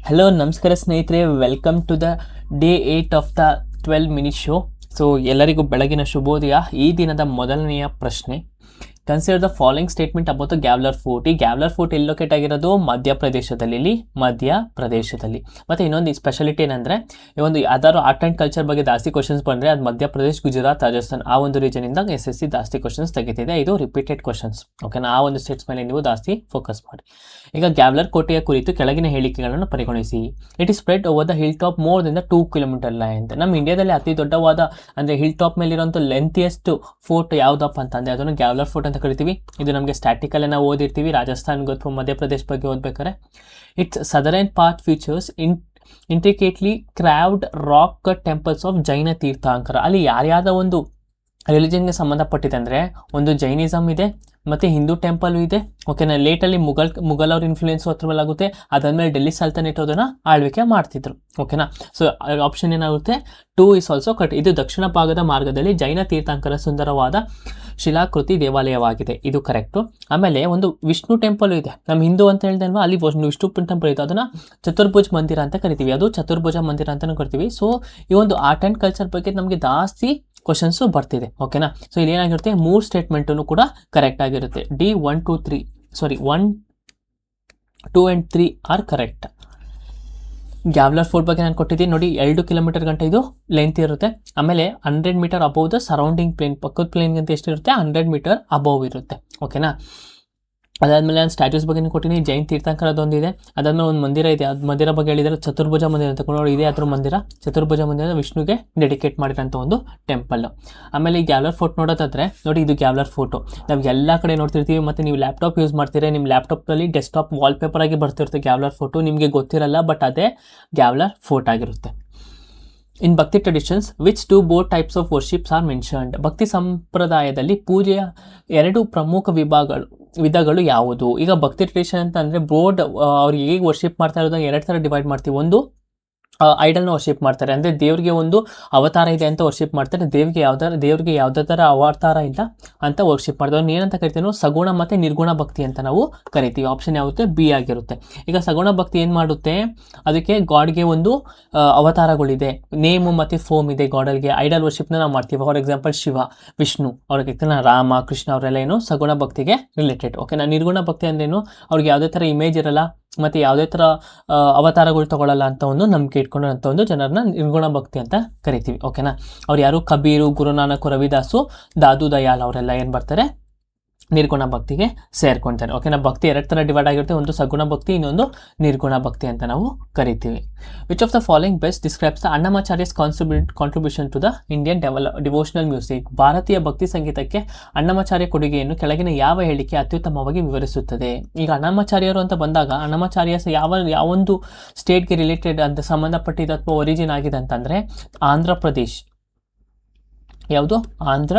Hello ನಮಸ್ಕಾರ ಸ್ನೇಹಿತರೆ, welcome to the day 8 of the 12 minute show. So ಎಲ್ಲರಿಗೂ ಬೆಳಗಿನ ಶುಭೋದಯ. ಈ ದಿನದ ಮೊದಲನೆಯ ಪ್ರಶ್ನೆ, consider the following statement about the Gwalior fort. ಈ ಗ್ಯಾವ್ಲರ್ ಫೋರ್ಟ್ ಎಲ್ಲಿ ಲೊಕೇಟ್ ಆಗಿರೋದು? ಮಧ್ಯಪ್ರದೇಶದಲ್ಲಿ. ಮತ್ತು ಇನ್ನೊಂದು ಸ್ಪೆಷಾಲಿಟಿ ಏನಂದರೆ, ಈ ಒಂದು ಯಾವ್ದಾದ್ರು ಆರ್ಟ್ ಆ್ಯಂಡ್ ಕಲ್ಚರ್ ಬಗ್ಗೆ ಜಾಸ್ತಿ ಕ್ವಶನ್ಸ್ ಬಂದರೆ ಅದು ಮಧ್ಯಪ್ರದೇಶ್, ಗುಜರಾತ್, ರಾಜಸ್ಥಾನ್ ಆ ಒಂದು ರೀಜನಿಂದ SSC ಜಾಸ್ತಿ ಕ್ವಶನ್ಸ್ ತೆಗಿತಿದೆ. ಇದು ರಿಪೀಟೆಡ್ ಕ್ವಶನ್ಸ್. ಓಕೆನಾ? ಆ ಒಂದು ಸ್ಟೇಟ್ಸ್ ಮೇಲೆ ನೀವು ಜಾಸ್ತಿ ಫೋಕಸ್ ಮಾಡಿ. ಈಗ ಗ್ಯಾವ್ಲರ್ ಕೋಟೆಯ ಕುರಿತು ಕೆಳಗಿನ ಹೇಳಿಕೆಗಳನ್ನು ಪರಿಗಣಿಸಿ. It is spread over the hill top more than the 2 kilometre line. ನಮ್ಮ ಇಂಡಿಯಾದಲ್ಲಿ ಅತಿ ದೊಡ್ಡವಾದ ಅಂದರೆ ಹಿಲ್ ಟಾಪ್ ಮೇಲಿರುವಂಥ ಲೆಂತಿಯಸ್ಟ್ ಫೋರ್ಟ್ ಯಾವುದಪ್ಪ ಅಂತಂದರೆ ಅದನ್ನು ಗ್ಯಾವ್ಲರ್ ಫೋರ್ಟ್ ಅಂತ ಕರಿತೀವಿ. ಇದು ನಮಗೆ ಸ್ಟ್ಯಾಟಿಕಲ್ಲೇ ನಾವು ಓದಿರ್ತೀವಿ, ರಾಜಸ್ಥಾನ್ ಅಥವಾ ಮಧ್ಯಪ್ರದೇಶ ಬಗ್ಗೆ ಓದ್ಬೇಕಾರೆ. It's southern part features intricately carved rock cut temples of Jain Tirthankara. ಅಲ್ಲಿ ಯಾರ್ಯಾದ ಒಂದು ರಿಲಿಜನ್ಗೆ ಸಂಬಂಧಪಟ್ಟಿದೆ ಅಂದರೆ ಒಂದು ಜೈನಿಸಮ್ ಇದೆ ಮತ್ತು ಹಿಂದೂ ಟೆಂಪಲ್ ಇದೆ. ಓಕೆನಾ? ಲೇಟಲ್ಲಿ ಮುಘಲ್ ಅವ್ರ ಇನ್ಫ್ಲೂಯೆನ್ಸ್ ಹತ್ರ ಮೇಲೆ ಆಗುತ್ತೆ. ಅದಾದಮೇಲೆ ಡೆಲ್ಲಿ ಸಲ್ತನೇಟ್ ಅದನ್ನು ಆಳ್ವಿಕೆ ಮಾಡ್ತಿದ್ರು. ಓಕೆನಾ? ಸೊ ಆಪ್ಷನ್ ಏನಾಗುತ್ತೆ? 2 ಇಸ್ ಆಲ್ಸೋ ಕಟ್. ಇದು ದಕ್ಷಿಣ ಭಾಗದ ಮಾರ್ಗದಲ್ಲಿ ಜೈನ ತೀರ್ಥಾಂಕರ ಸುಂದರವಾದ ಶಿಲಾಕೃತಿ ದೇವಾಲಯವಾಗಿದೆ. ಇದು ಕರೆಕ್ಟು. ಆಮೇಲೆ ಒಂದು ವಿಷ್ಣು ಟೆಂಪಲ್ ಇದೆ. ನಮ್ಮ ಹಿಂದೂ ಅಂತ ಹೇಳಿದೆ ಅಲ್ವಾ, ಅಲ್ಲಿ ಒಂದು ವಿಷ್ಣು ಟೆಂಪಲ್ ಇದೆ. ಅದನ್ನು ಚತುರ್ಭುಜ ಮಂದಿರ ಅಂತ ಕರಿತೀವಿ. ಅದು ಚತುರ್ಭುಜ ಮಂದಿರ ಅಂತಲೂ ಕರಿತೀವಿ. ಸೊ ಈ ಒಂದು ಆರ್ಟ್ ಆ್ಯಂಡ್ ಕಲ್ಚರ್ ಬಗ್ಗೆ ನಮಗೆ ಜಾಸ್ತಿ ಕ್ವಶನ್ಸು ಬರ್ತಿದೆ. ಓಕೆನಾ? ಸೊ ಇಲ್ಲಿ ಏನಾಗಿರುತ್ತೆ? 3 ಸ್ಟೇಟ್ಮೆಂಟು ಕೂಡ ಕರೆಕ್ಟ್ ಆಗಿರುತ್ತೆ. D 1, 2, 3 1, 2 and 3 are correct. ಗ್ಯಾವ್ಲರ್ fort ಬಗ್ಗೆ ನಾನು ಕೊಟ್ಟಿದ್ದೀನಿ ನೋಡಿ, 2 ಕಿಲೋಮೀಟರ್ ಗಂಟೆ ಇದು ಲೆಂತ್ ಇರುತ್ತೆ. ಆಮೇಲೆ 100 metre above the surrounding plain, ಪಕ್ಕದ ಪ್ಲೇನ್ಗಿಂತ ಎಷ್ಟಿರುತ್ತೆ? 100 ಮೀಟರ್ ಅಬೌವ್ ಇರುತ್ತೆ. ಓಕೆನಾ? ಅದಾದಮೇಲೆ ನಾನು ಸ್ಟ್ಯಾಚ್ಯೂಸ್ ಬಗ್ಗೆ ಕೊಟ್ಟಿದ್ದೀನಿ. ಜೈನ್ ತೀರ್ಥಂಕರದೊಂದಿದೆ. ಅದಾದಮೇಲೆ ಒಂದು ಮಂದಿರ ಇದೆ. ಅದು ಮಂದಿರ ಬಗ್ಗೆ ಹೇಳಿದರೆ ಚತುರ್ಭುಜ ಮಂದಿರ ಅಂತ ನೋಡಿ, ಇದೆ ಅದ್ರ ಮಂದಿರ. ಚತುರ್ಭುಜ ಮಂದಿರ ವಿಷ್ಣುಗೆ ಡೆಡಿಕೇಟ್ ಮಾಡಿರೋಂಥ ಒಂದು ಟೆಂಪಲ್. ಆಮೇಲೆ ಈ ಗ್ಯಾವ್ಲರ್ ಫೋರ್ಟ್ ನೋಡೋದಾದ್ರೆ ನೋಡಿ, ಇದು ಗ್ಯಾವ್ಲರ್ ಫೋಟೋ ನಾವು ಎಲ್ಲ ಕಡೆ ನೋಡ್ತಿರ್ತೀವಿ. ಮತ್ತು ನೀವು ಲ್ಯಾಪ್ಟಾಪ್ ಯೂಸ್ ಮಾಡ್ತೀರಾ, ನಿಮ್ಮ ಲ್ಯಾಪ್ಟಾಪ್ನಲ್ಲಿ ಡೆಸ್ಕ್ಟಾಪ್ ವಾಲ್ಪೇಪರ್ ಆಗಿ ಬರ್ತಿರುತ್ತೆ ಗ್ಯಾವ್ಲರ್ ಫೋಟೋ. ನಿಮಗೆ ಗೊತ್ತಿರಲ್ಲ, ಬಟ್ ಅದೇ ಗ್ಯಾವ್ಲರ್ ಫೋರ್ಟ್ ಆಗಿರುತ್ತೆ. In bhakti traditions which 2 both types of worships are mentioned. ಭಕ್ತಿ ಸಂಪ್ರದಾಯದಲ್ಲಿ ಪೂಜೆಯ 2 ಪ್ರಮುಖ ವಿಧಗಳು ಯಾವುದು? ಈಗ ಭಕ್ತಿ ಟ್ರೆಡಿಷನ್ ಅಂತ ಅಂದರೆ ಬೋರ್ಡ್ ಅವ್ರಿಗೆ ಹೇಗೆ ವರ್ಷಿಪ್ ಮಾಡ್ತಾ ಇರೋದನ್ನ 2 ಥರ ಡಿವೈಡ್ ಮಾಡ್ತೀವಿ. ಒಂದು ಐಡಲ್ನ ವರ್ಷಿಪ್ ಮಾಡ್ತಾರೆ, ಅಂದರೆ ದೇವರಿಗೆ ಒಂದು ಅವತಾರ ಇದೆ ಅಂತ ವರ್ಷಿಪ್ ಮಾಡ್ತಾರೆ. ದೇವರಿಗೆ ಯಾವುದೇ ಥರ ಅವತಾರ ಇಲ್ಲ ಅಂತ ವರ್ಷಿಪ್ ಮಾಡ್ತಾರೆ. ಅವ್ನು ಏನಂತ ಕರಿತೀವಿ? ಸಗುಣ ಮತ್ತು ನಿರ್ಗುಣ ಭಕ್ತಿ ಅಂತ ನಾವು ಕರಿತೀವಿ. ಆಪ್ಷನ್ ಯಾವುದು? B ಆಗಿರುತ್ತೆ. ಈಗ ಸಗುಣ ಭಕ್ತಿ ಏನು ಮಾಡುತ್ತೆ? ಅದಕ್ಕೆ ಗಾಡ್ಗೆ ಒಂದು ಅವತಾರಗಳಿದೆ, ನೇಮು ಮತ್ತು ಫೋಮ್ ಇದೆ ಗಾಡಲ್ಗೆ. ಐಡಲ್ ವರ್ಷಿಪ್ನ ನಾವು ಮಾಡ್ತೀವಿ. ಫಾರ್ ಎಕ್ಸಾಂಪಲ್ ಶಿವ, ವಿಷ್ಣು, ಅವ್ರಿಗೆ ರಾಮ, ಕೃಷ್ಣ ಅವರೆಲ್ಲ ಏನು ಸಗುಣ ಭಕ್ತಿಗೆ ರಿಲೇಟೆಡ್. ಓಕೆನಾ? ನಿರ್ಗುಣ ಭಕ್ತಿ ಅಂದ್ರೇನು? ಅವ್ರಿಗೆ ಯಾವುದೇ ಥರ ಇಮೇಜ್ ಇರಲ್ಲ ಮತ್ತು ಯಾವುದೇ ಥರ ಅವತಾರಗಳು ತಗೊಳ್ಳಲ್ಲ ಅಂತ ಒಂದು ನಂಬಿಕೆ ಇಟ್ಕೊಂಡಂಥ ಒಂದು ಜನರನ್ನ ನಿರ್ಗುಣ ಭಕ್ತಿ ಅಂತ ಕರಿತೀವಿ. ಓಕೆನಾ? ಅವ್ರು ಯಾರು? ಕಬೀರು, ಗುರುನಾನಕ್, ರವಿದಾಸು, ದಾದು ದಯಾಲ್ ಅವರೆಲ್ಲ ಏನು ಬರ್ತಾರೆ? ನಿರ್ಗುಣ ಭಕ್ತಿಗೆ ಸೇರ್ಕೊಳ್ತಾರೆ. ಓಕೆನಾ? ಭಕ್ತಿ 2 ಥರ ಡಿವೈಡ್ ಆಗಿರುತ್ತೆ. ಒಂದು ಸಗುಣ ಭಕ್ತಿ, ಇನ್ನೊಂದು ನಿರ್ಗುಣ ಭಕ್ತಿ ಅಂತ ನಾವು ಕರಿತೀವಿ. Which of the following best describes the Annamacharya's contribution to the Indian devotional music. ಭಾರತೀಯ ಭಕ್ತಿ ಸಂಗೀತಕ್ಕೆ ಅಣ್ಣಮಾಚಾರ್ಯ ಕೊಡುಗೆಯನ್ನು ಕೆಳಗಿನ ಯಾವ ಹೇಳಿಕೆ ಅತ್ಯುತ್ತಮವಾಗಿ ವಿವರಿಸುತ್ತದೆ? ಈಗ ಅಣ್ಣಮಾಚಾರ್ಯರು ಅಂತ ಬಂದಾಗ ಅಣ್ಣಮಾಚಾರ್ಯಸ್ ಯಾವೊಂದು ಸ್ಟೇಟ್ಗೆ ರಿಲೇಟೆಡ್ ಅಂತ ಸಂಬಂಧಪಟ್ಟಿದ ಅಥವಾ ಒರಿಜಿನ್ ಆಗಿದೆ ಅಂತಂದರೆ ಆಂಧ್ರ ಪ್ರದೇಶ್. ಯಾವುದು? ಆಂಧ್ರ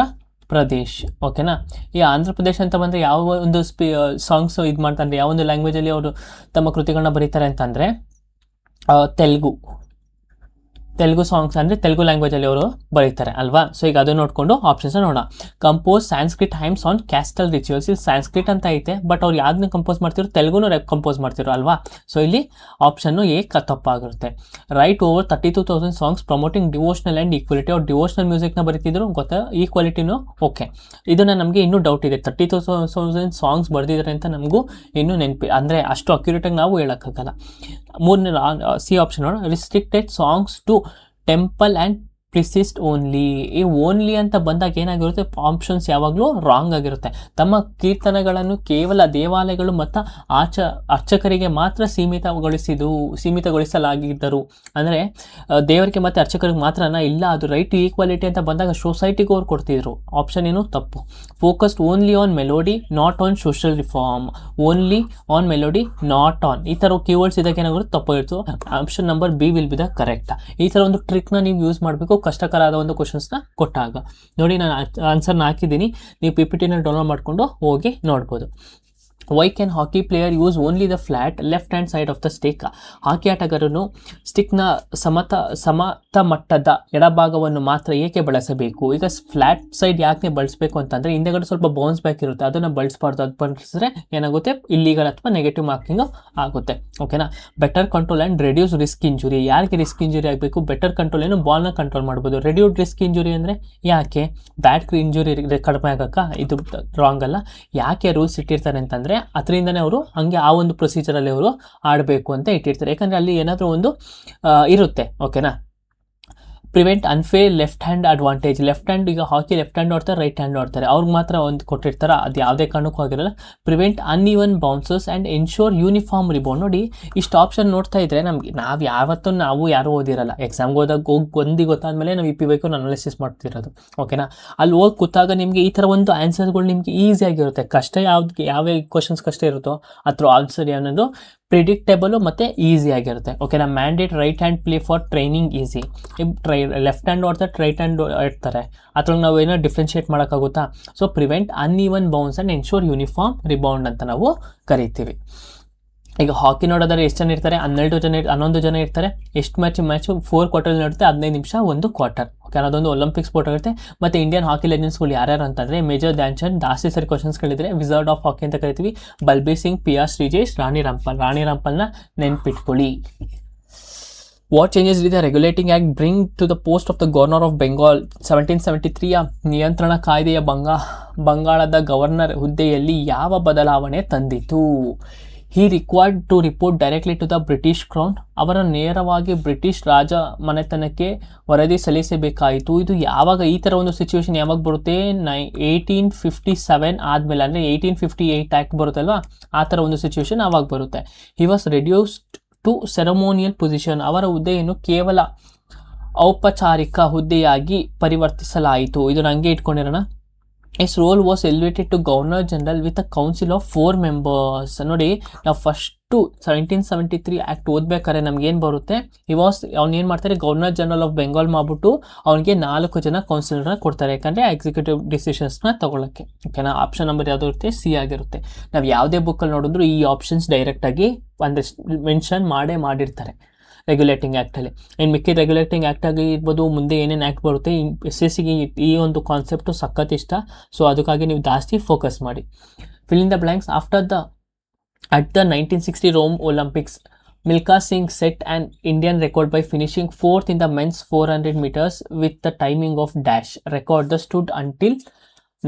ಪ್ರದೇಶ್. ಓಕೆನಾ? ಈ ಆಂಧ್ರ ಪ್ರದೇಶ್ ಅಂತ ಬಂದರೆ ಯಾವ ಒಂದು ಸಾಂಗ್ಸ್ ಇದು ಮಾಡ್ತಾರೆ, ಯಾವ ಒಂದು ಲ್ಯಾಂಗ್ವೇಜಲ್ಲಿ ಅವರು ತಮ್ಮ ಕೃತಿಗಳನ್ನ ಬರೀತಾರೆ ಅಂತಂದರೆ ತೆಲುಗು ಸಾಂಗ್ಸ್ ಅಂದರೆ ತೆಲುಗು ಲ್ಯಾಂಗ್ವೇಜಲ್ಲಿ ಅವರು ಬರೀತಾರೆ ಅಲ್ವಾ? ಸೊ ಈಗ ಅದು ನೋಡಿಕೊಂಡು ಆಪ್ಷನ್ಸ್ ನೋಡೋಣ. Compose Sanskrit hymns on castle rituals. ಇಲ್ಲಿ ಸ್ಯಾನ್ಸ್ಕ್ರಿಟ್ ಅಂತ ಐತೆ, ಬಟ್ ಅವ್ರು ಯಾವ್ದನ್ನ ಕಂಪೋಸ್ ಮಾಡ್ತಿರೋ? ತೆಲುಗುನೂ ಕಂಪೋಸ್ ಮಾಡ್ತಿರೋ ಅಲ್ವಾ? ಸೊ ಇಲ್ಲಿ ಆಪ್ಷನ್ನು ಎ ತಪ್ಪಾಗಿರುತ್ತೆ. Right over 32,000 songs promoting devotional and equality. ಅವ್ರು ಡಿವೋಷನಲ್ ಮ್ಯೂಸಿಕ್ನ ಬರೀತಿದ್ರು, ಗೊತ್ತಾ? ಈಕ್ವಾಲಿಟಿನೂ ಓಕೆ. ಇದನ್ನು ನಮಗೆ ಇನ್ನೂ ಡೌಟ್ ಇದೆ. 32,000 ಸಾಂಗ್ಸ್ ಬರೆದಿದ್ದಾರೆ ಅಂತ ನಮಗೂ ಇನ್ನೂ ನೆನಪಿ, ಅಂದರೆ ಅಷ್ಟು ಅಕ್ಯುರೇಟಾಗಿ ನಾವು ಹೇಳೋಕ್ಕಾಗಲ್ಲ. ಮೂರನೇ ಸಿ ಆಪ್ಷನ್ ನೋಡೋಣ. Restricted songs to temple and priests only. ಈ ಓನ್ಲಿ ಅಂತ ಬಂದಾಗ ಏನಾಗಿರುತ್ತೆ? ಆಪ್ಷನ್ಸ್ ಯಾವಾಗಲೂ ರಾಂಗ್ ಆಗಿರುತ್ತೆ. ತಮ್ಮ ಕೀರ್ತನೆಗಳನ್ನು ಕೇವಲ ದೇವಾಲಯಗಳು ಮತ್ತು ಅರ್ಚಕರಿಗೆ ಮಾತ್ರ ಸೀಮಿತಗೊಳಿಸಲಾಗಿದ್ದರು. ಅಂದರೆ ದೇವರಿಗೆ ಮತ್ತು ಅರ್ಚಕರಿಗೆ ಮಾತ್ರನಾ? ಇಲ್ಲ, ಅದು ರೈಟ್ ಟು ಈಕ್ವಾಲಿಟಿ ಅಂತ ಬಂದಾಗ ಸೊಸೈಟಿಗೆ ಅವ್ರು ಕೊಡ್ತಿದ್ರು. ಆಪ್ಷನ್ ಏನು? ತಪ್ಪು. Focused only on melody not on social reform. Only on melody not on, ಈ ಥರ ಕೀವರ್ಡ್ಸ್ ಇದಕ್ಕೆ ಏನಾಗುತ್ತೆ? ತಪ್ಪಾಗಿತ್ತು. Option number B will be the correct. ಈ ಥರ ಒಂದು ಟ್ರಿಕ್ನ ನೀವು ಯೂಸ್ ಮಾಡಬೇಕು ಕಷ್ಟಕರವಾದ ಒಂದು ಕ್ವಶನ್ಸ್ನ ಕೊಟ್ಟಾಗ. ನೋಡಿ, ನಾನು ಆನ್ಸರ್ನ ಹಾಕಿದ್ದೀನಿ, ನೀವು PPTನ ಡೌನ್ಲೋಡ್ ಮಾಡಿಕೊಂಡು ಹೋಗಿ ನೋಡ್ಬೋದು. Why can hockey player use only the flat left hand side of the stick. Hockey ಆಟಗಾರನು ಸ್ಟಿಕ್ನ ಸಮತ ಮಟ್ಟದ ಎಡಭಾಗವನ್ನು ಮಾತ್ರ ಏಕೆ ಬಳಸಬೇಕು? ಈಗ ಫ್ಲ್ಯಾಟ್ ಸೈಡ್ ಯಾಕೆ ಬಳಸಬೇಕು ಅಂತಂದರೆ ಹಿಂದೆಗಡೆ ಸ್ವಲ್ಪ ಬೌನ್ಸ್ ಬ್ಯಾಕ್ ಇರುತ್ತೆ, ಅದನ್ನು ಬಳಸಬಾರ್ದು. ಅದು ಬಳಸಿದ್ರೆ ಏನಾಗುತ್ತೆ, ಇಲ್ಲಿಗಲ್ ಅಥವಾ ನೆಗೆಟಿವ್ ಮಾರ್ಕಿಂಗ್ ಆಗುತ್ತೆ. ಓಕೆನಾ. Better control and reduce risk injury. ಯಾರಿಗೆ ರಿಸ್ಕ್ ಇಂಜುರಿ ಆಗಬೇಕು? ಬೆಟರ್ ಕಂಟ್ರೋಲ್ ಏನು, ಬಾಲ್ನ ಕಂಟ್ರೋಲ್ ಮಾಡ್ಬೋದು. ರೆಡ್ಯೂಸ್ ರಿಸ್ಕ್ ಇಂಜುರಿ ಅಂದರೆ ಯಾಕೆ? ಬ್ಯಾಟ್ ಇಂಜುರಿ ಕಡಿಮೆ ಆಗೋಕ್ಕ ಇದು ರಾಂಗ್ ಅಲ್ಲ. ಯಾಕೆ ರೂಲ್ಸ್ ಇಟ್ಟಿರ್ತಾರೆ ಅಂತಂದರೆ ಅದರಿಂದನೇ ಅವರು ಹಂಗೆ ಆ ಒಂದು ಪ್ರೊಸೀಜರಲ್ಲಿ ಅವರು ಆಡಬೇಕು ಅಂತ ಇಟ್ಟಿರ್ತಾರೆ. ಯಾಕಂದರೆ ಅಲ್ಲಿ ಏನಾದರೂ ಒಂದು ಇರುತ್ತೆ. ಓಕೆನಾ. Prevent unfair left hand advantage. Left hand, ಈಗ ಹಾಕಿ ಲೆಫ್ಟ್ ಹ್ಯಾಂಡ್ ಆಡ್ತಾರೆ, ರೈಟ್ ಹ್ಯಾಂಡ್ ಆಡ್ತಾರೆ, ಅವ್ರಿಗೆ ಮಾತ್ರ ಒಂದು ಕೊಟ್ಟಿರ್ತಾರೆ, ಅದು ಯಾವುದೇ ಕಾರಣಕ್ಕೂ ಆಗಿರಲ್ಲ. Prevent uneven bounces and ensure uniform rebound. ನೋಡಿ, ಇಷ್ಟು ಆಪ್ಷನ್ ನೋಡ್ತಾ ಇದ್ರೆ ನಮಗೆ ನಾವು ಯಾರೂ ಓದಿರಲ್ಲ. ಎಕ್ಸಾಮ್ಗೆ ಹೋದಾಗ ಹೋಗಿ ಗೊತ್ತಾದ್ಮೇಲೆ ನಾವು ಬೇಕು ಅನಾಲಿಸಿಸ್ ಮಾಡ್ತಿರೋದು. ಓಕೆನಾ. ಅಲ್ಲಿ ಹೋಗಿ ಕೂತಾಗ ನಿಮಗೆ ಈ ಥರ ಒಂದು ಆನ್ಸರ್ಗಳು ನಿಮಗೆ ಈಸಿಯಾಗಿರುತ್ತೆ. ಕಷ್ಟ ಯಾವ ಕ್ವಶನ್ಸ್ ಕಷ್ಟ ಇರುತ್ತೋ ಅದ್ರ ಆನ್ಸರ್ ಅನ್ನೋದು ಪ್ರಿಡಿಕ್ಟೇಬಲು ಮತ್ತು ಈಸಿಯಾಗಿರುತ್ತೆ. ಓಕೆನಾ. Mandate right hand play for training easy. Left hand ಆಡ್ತಾರೆ, ರೈಟ್ ಹ್ಯಾಂಡ್ ಇಡ್ತಾರೆ, ಅದ್ರಲ್ಲಿ ನಾವು ಏನೋ ಡಿಫ್ರೆನ್ಷಿಯೇಟ್ ಮಾಡೋಕ್ಕಾಗುತ್ತಾ? So prevent uneven bounce and ensure uniform rebound ಅಂತ ನಾವು ಕರಿತೀವಿ. ಈಗ ಹಾಕಿ ನೋಡೋದಾದ್ರೆ ಎಷ್ಟು ಜನ ಇರ್ತಾರೆ? 11 ಜನ ಇರ್ತಾರೆ. ಎಷ್ಟು ಮ್ಯಾಚು 4 ಕ್ವಾರ್ಟರ್ ನಡೆಯುತ್ತೆ, 15 ನಿಮಿಷ ಒಂದು ಕ್ವಾರ್ಟರ್. ಓಕೆ, ಅದೊಂದು ಒಲಿಂಪಿಕ್ ಸ್ಪೋರ್ಟ್ ಆಗುತ್ತೆ. ಮತ್ತು ಇಂಡಿಯನ್ ಹಾಕಿ ಲೆಜೆಂಡ್ಸ್ಗಳು ಯಾರ್ಯಾರು ಅಂತಂದರೆ ಮೇಜರ್ ಧ್ಯಾನ್ ಚಂದ್, ಜಾಸ್ತಿ ಸರಿ ಕ್ವಶನ್ಸ್ಗಳಿದ್ರೆ ವಿಜಾರ್ಡ್ ಆಫ್ ಹಾಕಿ ಅಂತ ಕರಿತೀವಿ. ಬಲ್ಬೀರ್ ಸಿಂಗ್, PR ಶ್ರೀಜೇಶ್, ರಾಣಿ ರಾಂಪಾಲ್ನ ನೆನ್ಪಿಟ್ಕೊಳ್ಳಿ. What changes did the regulating act bring to the post of the governor of Bengal? 1773ಯ ನಿಯಂತ್ರಣ ಕಾಯ್ದೆಯ ಬಂಗಾಳದ ಗವರ್ನರ್ ಹುದ್ದೆಯಲ್ಲಿ ಯಾವ ಬದಲಾವಣೆ ತಂದಿತು? He required to report directly to the British crown. ಅವರ ನೇರವಾಗಿ ಬ್ರಿಟಿಷ್ ರಾಜ ಮನೆತನಕ್ಕೆ ವರದಿ ಸಲ್ಲಿಸಬೇಕಾಯಿತು. ಇದು ಯಾವಾಗ ಈ ಥರ ಒಂದು ಸಿಚುವೇಶನ್ ಯಾವಾಗ ಬರುತ್ತೆ? 1857 ಆದಮೇಲೆ, ಅಂದರೆ 1858 ಆ್ಯಕ್ಟ್ ಬರುತ್ತಲ್ವ, ಆ ಥರ ಒಂದು ಸಿಚುವೇಶನ್ ಆವಾಗ ಬರುತ್ತೆ. He was reduced to ceremonial position. ಅವರ ಹುದ್ದೆಯನ್ನು ಕೇವಲ ಔಪಚಾರಿಕ ಹುದ್ದೆಯಾಗಿ ಪರಿವರ್ತಿಸಲಾಯಿತು. ಇದನ್ನು ಹಂಗೆ ಇಟ್ಕೊಂಡಿರೋಣ. His role was elevated to Governor General with a council of 4 members. ನೋಡಿ, ನಾವು ಫಸ್ಟು 1773 ಆ್ಯಕ್ಟ್ ಓದ್ಬೇಕಾದ್ರೆ ನಮ್ಗೇನು ಬರುತ್ತೆ? ಅವ್ನು ಏನು ಮಾಡ್ತಾರೆ? ಗವರ್ನರ್ ಜನರಲ್ ಆಫ್ ಬೆಂಗಾಲ್ ಮಾಡ್ಬಿಟ್ಟು ಅವನಿಗೆ 4 ಜನ ಕೌನ್ಸಿಲರ್ನ ಕೊಡ್ತಾರೆ, ಯಾಕಂದರೆ ಎಕ್ಸಿಕ್ಯೂಟಿವ್ ಡಿಸಿಷನ್ಸ್ನ ತೊಗೊಳಕ್ಕೆ. ಓಕೆನಾ. ಆಪ್ಷನ್ ನಂಬರ್ ಯಾವುದು ಇರುತ್ತೆ? ಸಿ ಆಗಿರುತ್ತೆ. ನಾವು ಯಾವುದೇ ಬುಕ್ಕಲ್ಲಿ ನೋಡಿದ್ರು ಈ ಆಪ್ಷನ್ಸ್ ಡೈರೆಕ್ಟಾಗಿ ಮೆನ್ಷನ್ ಮಾಡಿರ್ತಾರೆ ರೆಗ್ಯುಲೇಟಿಂಗ್ ಆ್ಯಕ್ಟಲ್ಲಿ. ಇನ್ನು ಮಿಕ್ಕಿದ ರೆಗ್ಯುಲೇಟಿಂಗ್ ಆ್ಯಕ್ಟ್ ಆಗಿರ್ಬೋದು, ಮುಂದೆ ಏನೇನು ಆ್ಯಕ್ಟ್ ಬರುತ್ತೆ, SSCಗೆ ಈ ಒಂದು ಕಾನ್ಸೆಪ್ಟು ಸಖತ್ ಇಷ್ಟ. ಸೊ ಅದಕ್ಕಾಗಿ ನೀವು ಜಾಸ್ತಿ ಫೋಕಸ್ ಮಾಡಿ. Fill in the blanks. At the 1960 Rome Olympics, Milkha Singh set an Indian record by finishing 4th in the men's 400 meters with the timing of dash. Record that stood until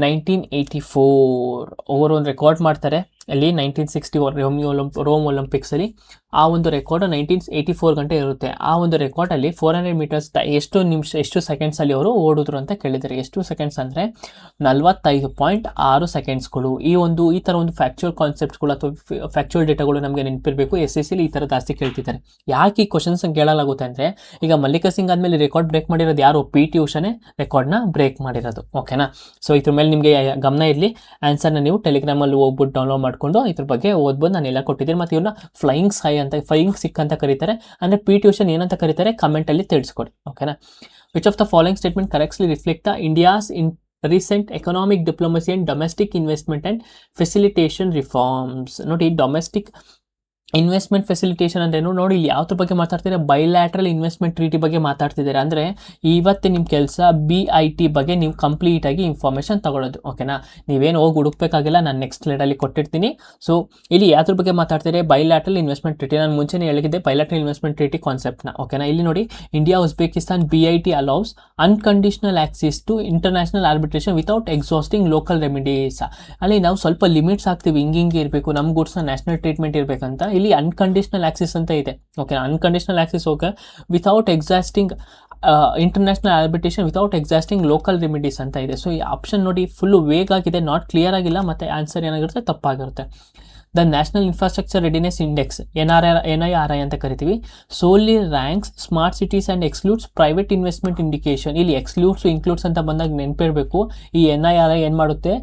1984. Over ಒಂದು record ಮಾಡ್ತಾರೆ ಅಲ್ಲಿ 1960 Rome ಒಲಿಂಪಿಕ್ಸಲ್ಲಿ. ಆ ಒಂದು record 1984 ಗಂಟೆ ಇರುತ್ತೆ. ಆ ಒಂದು ರೆಕಾರ್ಡಲ್ಲಿ 400 metres ಎಷ್ಟು ಸೆಕೆಂಡ್ಸಲ್ಲಿ ಅವರು ಓಡಿದ್ರು ಅಂತ ಕೇಳಿದ್ದಾರೆ. ಎಷ್ಟು ಸೆಕೆಂಡ್ಸ್ ಅಂದರೆ 45.6 ಸೆಕೆಂಡ್ಸ್ಗಳು. ಈ ಥರ ಒಂದು ಫ್ಯಾಕ್ಚುಯಲ್ ಕಾನ್ಸೆಪ್ಟ್ಗಳು ಅಥವಾ ಫ್ಯಾಕ್ಚುಯಲ್ ಡೇಟಾಗಳು ನಮಗೆ ನೆನಪಿರಬೇಕು. SSCಲಿ ಈ ಥರ ಜಾಸ್ತಿ ಕೇಳ್ತಿದ್ದಾರೆ. ಯಾಕೆ ಈ ಕ್ವಶನ್ಸ್ ಕೇಳಲಾಗುತ್ತೆ ಅಂದರೆ, ಈಗ ಮಲ್ಲಿಕಾ ಸಿಂಗ್ ಆದಮೇಲೆ ರೆಕಾರ್ಡ್ ಬ್ರೇಕ್ ಮಾಡಿರೋದು ಯಾರು? PT ಉಷಾನೇ ರೆಕಾರ್ಡ್ನ ಬ್ರೇಕ್ ಮಾಡಿರೋದು. ಓಕೆನಾ. ಸೊ ಇದ್ರ ಮೇಲೆ ನಿಮಗೆ ಗಮನ ಇರಲಿ. ಆನ್ಸರ್ನ ನೀವು ಟೆಲಿಗ್ರಾಮಲ್ಲಿ ಹೋಗ್ಬಿಟ್ಟು ಡೌನ್ಲೋಡ್ ಮಾಡಿಕೊಂಡು ಇದ್ರ ಬಗ್ಗೆ ಓದ್ಬೋದು. ನಾನು ಎಲ್ಲ ಕೊಟ್ಟಿದ್ದೀನಿ. ಮತ್ತು ಇವ್ರನ್ನ ಫ್ಲೈಯಿಂಗ್ ಸಿಕ್ ಅಂತ ಕರೀತಾರೆ. ಅಂದರೆ PT ಉಷನ್ ಏನಂತ ಕರೀತಾರೆ? ಕಮೆಂಟಲ್ಲಿ ತಿಳಿಸ್ಕೊಡಿ. ಓಕೆನಾ. Which of the following statement correctly reflect the India's recent economic diplomacy and domestic investment and facilitation reforms? ನೋಡಿ, ಡೊಮೆಸ್ಟಿಕ್ ಇನ್ವೆಸ್ಟ್ಮೆಂಟ್ ಫೆಸಿಲಿಟೇಷನ್ ಅಂದ್ರೇನು? ನೋಡಿ, ಇಲ್ಲಿ ಯಾವ್ದ್ರ ಬಗ್ಗೆ ಮಾತಾಡ್ತಿದ್ದಾರೆ? ಬೈಲ್ಯಾಟ್ರಲ್ ಇನ್ವೆಸ್ಟ್ಮೆಂಟ್ ಟ್ರೀಟಿ ಬಗ್ಗೆ ಮಾತಾಡ್ತಿದ್ದಾರೆ. ಅಂದರೆ ಇವತ್ತು ನಿಮ್ಮ ಕೆಲಸ BIT ಬಗ್ಗೆ ನೀವು ಕಂಪ್ಲೀಟಾಗಿ ಇನ್ಫಾರ್ಮೇಷನ್ ತಗೊಳ್ಳೋದು. ಓಕೆನಾ. ನೀವೇನು ಹೋಗಿ ಹುಡುಕ್ಬೇಕಾಗಿಲ್ಲ, ನಾನು ನೆಕ್ಸ್ಟ್ ಸ್ಲೈಡಲ್ಲಿ ಕೊಟ್ಟಿರ್ತೀನಿ. ಸೊ ಇಲ್ಲಿ ಯಾವ್ದ್ರ ಬಗ್ಗೆ ಮಾತಾಡ್ತಿದ್ದಾರೆ? Bilateral investment treaty. ನಾನು ಮುಂಚೆನೇ ಹೇಳಿದ್ದೆ ಬೈಲ್ಯಾಟ್ರಲ್ ಇನ್ವೆಸ್ಟ್ಮೆಂಟ್ ಟ್ರೀಟಿ ಕಾನ್ಸೆಪ್ಟ್ನ. ಓಕೆನಾ. ಇಲ್ಲಿ ನೋಡಿ, India Uzbekistan BIT allows unconditional access to international arbitration without exhausting local remedies. ಅಲ್ಲಿ ನಾವು ಸ್ವಲ್ಪ ಲಿಮಿಟ್ಸ್ ಹಾಕ್ತೀವಿ, ಹಿಂಗೆ ಇರಬೇಕು, ನಮ್ಮ ಗುಡ್ಸ್ನ ನ್ಯಾಷನಲ್ ಟ್ರೀಟ್ಮೆಂಟ್ ಇರಬೇಕಂತ. ಇಲ್ಲಿ ಅನ್ಕಂಡೀಷನಲ್ ಆಕ್ಸೆಸ್ ಅಂತ ಇದೆ. Okay, unconditional access without exhausting international arbitration without exhausting local remedies ಅಂತ ಇದೆ. ಸೊ ಈ ಆಪ್ಷನ್ ನೋಡಿ ಫುಲ್ಲು ವೇಗ್ ಆಗಿದೆ, ನಾಟ್ ಕ್ಲಿಯರ್ ಆಗಿಲ್ಲ, ಮತ್ತು ಆನ್ಸರ್ ಏನಾಗಿರುತ್ತೆ? ತಪ್ಪಾಗಿರುತ್ತೆ. The national infrastructure readiness index, NIRI ಅಂತ ಕರಿತೀವಿ, solely ranks smart cities and excludes private investment indication. ಇಲ್ಲಿ ಇನ್ಕ್ಲೂಡ್ಸ್ ಅಂತ ಬಂದಾಗ ನೆನಪಿರಬೇಕು, ಈ NIRI ಏನು ಮಾಡುತ್ತೆ?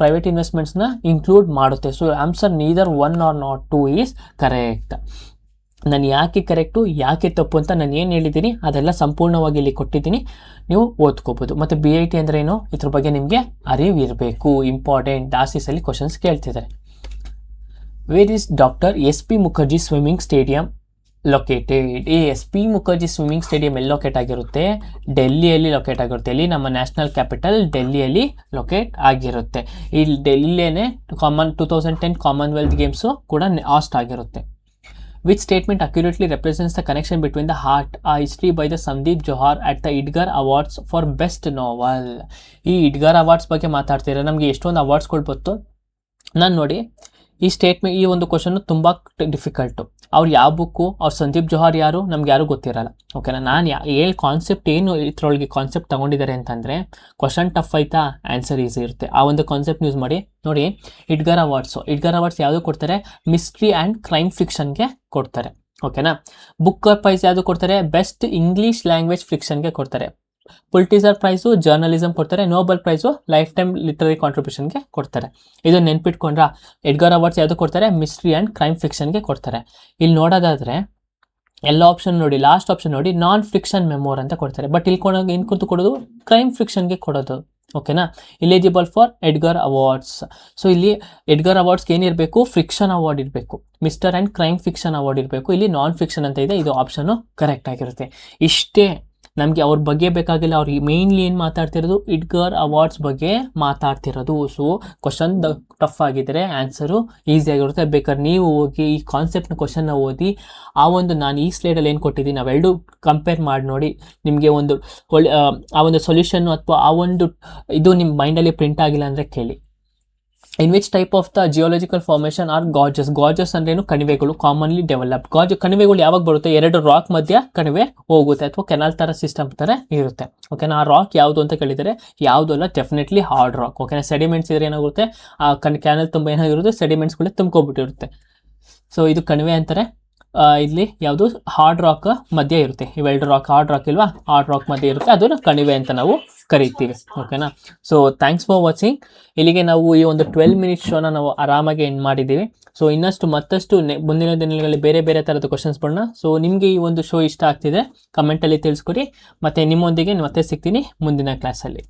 ಪ್ರೈವೇಟ್ ಇನ್ವೆಸ್ಟ್ಮೆಂಟ್ಸ್ನ ಇನ್ಕ್ಲೂಡ್ ಮಾಡುತ್ತೆ. So answer neither 1 or not 2 is correct. ನಾನು ಯಾಕೆ ಕರೆಕ್ಟು ಯಾಕೆ ತಪ್ಪು ಅಂತ ನಾನು ಏನು ಹೇಳಿದ್ದೀನಿ ಅದೆಲ್ಲ ಸಂಪೂರ್ಣವಾಗಿ ಇಲ್ಲಿ ಕೊಟ್ಟಿದ್ದೀನಿ, ನೀವು ಓದ್ಕೋಬೋದು. ಮತ್ತು BIT ಅಂದರೆ ಏನು, ಇದ್ರ ಬಗ್ಗೆ ನಿಮಗೆ ಅರಿವು ಇರಬೇಕು, ಇಂಪಾರ್ಟೆಂಟ್. ಜಾಸ್ತಿ ಸಲ ಕ್ವಶನ್ಸ್ ಕೇಳ್ತಿದ್ದಾರೆ. Where is doctor S P Mukherjee swimming stadium located? ಈ S P Mukherjee swimming stadium ಎಲ್ಲಿ ಲೊಕೇಟ್ ಆಗಿರುತ್ತೆ? ಡೆಲ್ಲಿಯಲ್ಲಿ ಲೊಕೇಟ್ ಆಗಿರುತ್ತೆ. ಇಲ್ಲಿ ನಮ್ಮ ನ್ಯಾಷನಲ್ ಕ್ಯಾಪಿಟಲ್ ಡೆಲ್ಲಿಯಲ್ಲಿ ಲೊಕೇಟ್ ಆಗಿರುತ್ತೆ. ಈ ಡೆಲ್ಲಿಯೇ 2010 ಕಾಮನ್ವೆಲ್ತ್ ಗೇಮ್ಸು ಕೂಡ ಹಾಸ್ಟ್ ಆಗಿರುತ್ತೆ. Which statement accurately represents the connection between the heart a history by the Sandeep Johar at the Edgar awards for best novel? ಈ ಇಡ್ಗರ್ ಅವಾರ್ಡ್ಸ್ ಬಗ್ಗೆ ಮಾತಾಡ್ತೀರಾ, ನಮಗೆ ಎಷ್ಟೊಂದು ಅವಾರ್ಡ್ಸ್ಗಳು ಬಂತು. ನಾನು ನೋಡಿ ಈ ಸ್ಟೇಟ್ಮೆಂಟ್, ಈ ಒಂದು ಕ್ವಶನ್ ತುಂಬ ಡಿಫಿಕಲ್ಟು. ಅವ್ರು ಯಾವ ಬುಕ್ಕು, ಅವ್ರು ಸಂದೀಪ್ ಜೋಹಾರ್ ಯಾರು, ನಮ್ಗೆ ಯಾರು ಗೊತ್ತಿರಲ್ಲ. ಓಕೆನಾ, ನಾನು ಕಾನ್ಸೆಪ್ಟ್ ಏನು ಇದ್ರೊಳಗೆ ಕಾನ್ಸೆಪ್ಟ್ ತೊಗೊಂಡಿದ್ದಾರೆ ಅಂತಂದರೆ, ಕ್ವಶನ್ ಟಫ್ ಆಯ್ತಾ, ಆನ್ಸರ್ ಈಸಿ ಇರುತ್ತೆ. ಆ ಒಂದು ಕಾನ್ಸೆಪ್ಟ್ ಯೂಸ್ ಮಾಡಿ. ನೋಡಿ, ಇಡ್ಗರ್ ಅವಾರ್ಡ್ಸ್ ಯಾವುದು ಕೊಡ್ತಾರೆ? ಮಿಸ್ಟ್ರಿ ಆ್ಯಂಡ್ ಕ್ರೈಮ್ ಫಿಕ್ಷನ್ಗೆ ಕೊಡ್ತಾರೆ. ಓಕೆನಾ, ಬುಕ್ಕರ್ ಪ್ರೈಸ್ ಯಾವುದು ಕೊಡ್ತಾರೆ? ಬೆಸ್ಟ್ ಇಂಗ್ಲೀಷ್ ಲ್ಯಾಂಗ್ವೇಜ್ ಫಿಕ್ಷನ್ಗೆ ಕೊಡ್ತಾರೆ. ಪುಲಿಟ್ಸರ್ ಪ್ರೈಸು ಜರ್ನಲಿಸಮ್ ಕೊಡ್ತಾರೆ. Nobel prize lifetime literary ಕಾಂಟ್ರಿಬ್ಯೂಷನ್ಗೆ ಕೊಡ್ತಾರೆ. ಇದು ನೆನ್ಪಿಟ್ಕೊಂಡ್ರೆ ಎಡ್ಗರ್ ಅವಾರ್ಡ್ಸ್ ಯಾವುದು ಕೊಡ್ತಾರೆ? ಮಿಸ್ಟ್ರಿ ಆ್ಯಂಡ್ ಕ್ರೈಮ್ ಫಿಕ್ಷನ್ಗೆ ಕೊಡ್ತಾರೆ. ಇಲ್ಲಿ ನೋಡೋದಾದರೆ ಎಲ್ಲ ಆಪ್ಷನ್ ನೋಡಿ, ಲಾಸ್ಟ್ ಆಪ್ಷನ್ ನೋಡಿ, ನಾನ್ ಫಿಕ್ಷನ್ ಮೆಮೋರ್ ಅಂತ ಕೊಡ್ತಾರೆ. ಬಟ್ ಇಲ್ಲಿ ಏನು ಕುಂತು ಕೊಡೋದು? ಕ್ರೈಮ್ ಫಿಕ್ಷನ್ಗೆ ಕೊಡೋದು. ಓಕೆನಾ, eligible for Edgar awards. So ಇಲ್ಲಿ ಎಡ್ಗರ್ ಅವಾರ್ಡ್ಸ್ಗೆ ಏನಿರಬೇಕು? ಫಿಕ್ಷನ್ ಅವಾರ್ಡ್ ಇರಬೇಕು. Mister and crime fiction award ಇರಬೇಕು. ಇಲ್ಲಿ ನಾನ್ ಫಿಕ್ಷನ್ ಅಂತ ಇದೆ. ಇದು ಆಪ್ಷನ್ನು ಕರೆಕ್ಟ್ ಆಗಿರುತ್ತೆ. ಇಷ್ಟೇ, ನಮಗೆ ಅವ್ರ ಬಗ್ಗೆ ಬೇಕಾಗಿಲ್ಲ. ಅವ್ರಿಗೆ ಮೇನ್ಲಿ ಏನು ಮಾತಾಡ್ತಿರೋದು? ಇಡ್ಗರ್ ಅವಾರ್ಡ್ಸ್ ಬಗ್ಗೆ ಮಾತಾಡ್ತಿರೋದು. ಸೊ ಕ್ವಶನ್ ಟಫ್ ಆಗಿದ್ದರೆ ಆನ್ಸರು ಈಸಿಯಾಗಿರುತ್ತೆ. ಬೇಕಾದ್ರೆ ನೀವು ಹೋಗಿ ಈ ಕಾನ್ಸೆಪ್ಟ್ನ ಕ್ವಶನ್ನ ಓದಿ, ಆ ಒಂದು ನಾನು ಈ ಸ್ಲೈಡಲ್ಲಿ ಏನು ಕೊಟ್ಟಿದ್ದೀನಿ ಅವೆರಡು ಕಂಪೇರ್ ಮಾಡಿ ನೋಡಿ. ನಿಮಗೆ ಒಂದು ಒಳ್ಳೆ ಆ ಒಂದು ಸೊಲ್ಯೂಷನ್ನು ಅಥವಾ ಆ ಒಂದು ಇದು ನಿಮ್ಮ ಮೈಂಡಲ್ಲಿ ಪ್ರಿಂಟ್ ಆಗಿಲ್ಲ ಅಂದರೆ ಕೇಳಿ. In which type of the geological formation are gorges ಅಂದ್ರೇನು? ಕಣಿವೆಗಳು ಕಾಮನ್ಲಿ ಡೆವಲಪ್ಡ್. ಕಣಿವೆಗಳು ಯಾವಾಗ ಬರುತ್ತೆ? ಎರಡು ರಾಕ್ ಮಧ್ಯ ಕಣಿವೆ ಹೋಗುತ್ತೆ ಅಥವಾ ಕೆನಾಲ್ ಥರ ಸಿಸ್ಟಮ್ ಥರ ಇರುತ್ತೆ. ಓಕೆನಾ, ಆ ರಾಕ್ ಯಾವುದು ಅಂತ ಕೇಳಿದರೆ ಯಾವುದು ಅಲ್ಲ, ಡೆಫಿನೆಟ್ಲಿ ಹಾರ್ಡ್ ರಾಕ್. ಓಕೆನಾ, ಸೆಡಿಮೆಂಟ್ಸ್ ಇದ್ರೆ ಏನಾಗುತ್ತೆ? ಆ ಕ್ಯಾನಲ್ ತುಂಬ ಏನಾಗಿರುತ್ತೆ? ಸೆಡಿಮೆಂಟ್ಸ್ಗಳೇ ತುಂಬ್ಕೊಬಿಟ್ಟಿರುತ್ತೆ. ಸೊ ಇದು ಕಣಿವೆ ಅಂತಾರೆ. ಇಲ್ಲಿ ಯಾವುದು? ಹಾರ್ಡ್ ರಾಕ್ ಮಧ್ಯೆ ಇರುತ್ತೆ. ಇವೆರಡು ರಾಕ್, ಹಾರ್ಡ್ ರಾಕ್ ಇಲ್ವಾ, ಹಾರ್ಡ್ ರಾಕ್ ಮಧ್ಯೆ ಇರುತ್ತೆ, ಅದನ್ನು ಕಣಿವೆ ಅಂತ ನಾವು ಕರಿತೀವಿ. ಓಕೆನಾ, ಸೊ ಥ್ಯಾಂಕ್ಸ್ ಫಾರ್ ವಾಚಿಂಗ್. ಇಲ್ಲಿಗೆ ನಾವು ಈ ಒಂದು 12 ಮಿನಿಟ್ಸ್ ಶೋನ ನಾವು ಆರಾಮಾಗಿ ಎಂಡ್ ಮಾಡಿದ್ದೀವಿ. ಸೊ ಮತ್ತಷ್ಟು ಮುಂದಿನ ದಿನಗಳಲ್ಲಿ ಬೇರೆ ಬೇರೆ ಥರದ ಕ್ವಶನ್ಸ್ ಬರೋಣ. ಸೊ ನಿಮಗೆ ಈ ಒಂದು ಶೋ ಇಷ್ಟ ಆಗ್ತಿದೆ ಕಮೆಂಟಲ್ಲಿ ತಿಳಿಸ್ಕೊಡಿ. ಮತ್ತು ನಿಮ್ಮೊಂದಿಗೆ ಮತ್ತೆ ಸಿಗ್ತೀನಿ ಮುಂದಿನ ಕ್ಲಾಸಲ್ಲಿ.